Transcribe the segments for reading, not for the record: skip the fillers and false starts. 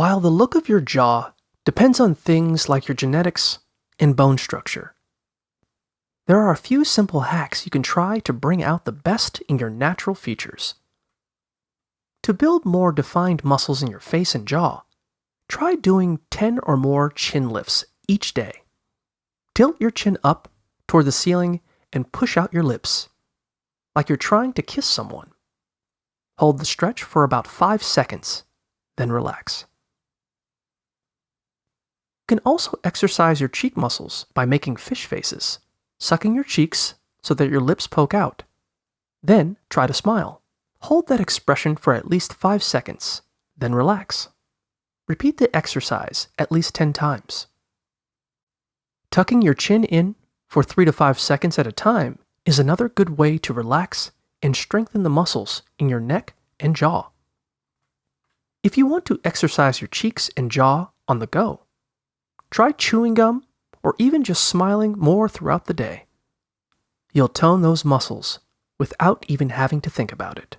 While the look of your jaw depends on things like your genetics and bone structure, there are a few simple hacks you can try to bring out the best in your natural features. To build more defined muscles in your face and jaw, try doing 10 or more chin lifts each day. Tilt your chin up toward the ceiling and push out your lips, like you're trying to kiss someone. Hold the stretch for about 5 seconds, then relax. You can also exercise your cheek muscles by making fish faces, sucking your cheeks so that your lips poke out. Then try to smile. Hold that expression for at least 5 seconds, then relax. Repeat the exercise at least 10 times. Tucking your chin in for 3 to 5 seconds at a time is another good way to relax and strengthen the muscles in your neck and jaw. If you want to exercise your cheeks and jaw on the go, try chewing gum or even just smiling more throughout the day. You'll tone those muscles without even having to think about it.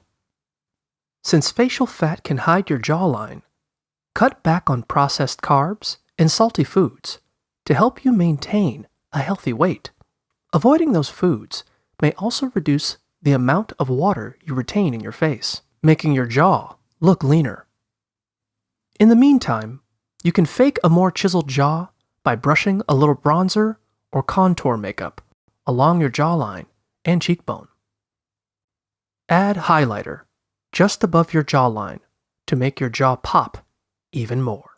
Since facial fat can hide your jawline, cut back on processed carbs and salty foods to help you maintain a healthy weight. Avoiding those foods may also reduce the amount of water you retain in your face, making your jaw look leaner. In the meantime, you can fake a more chiseled jaw by brushing a little bronzer or contour makeup along your jawline and cheekbone. Add highlighter just above your jawline to make your jaw pop even more.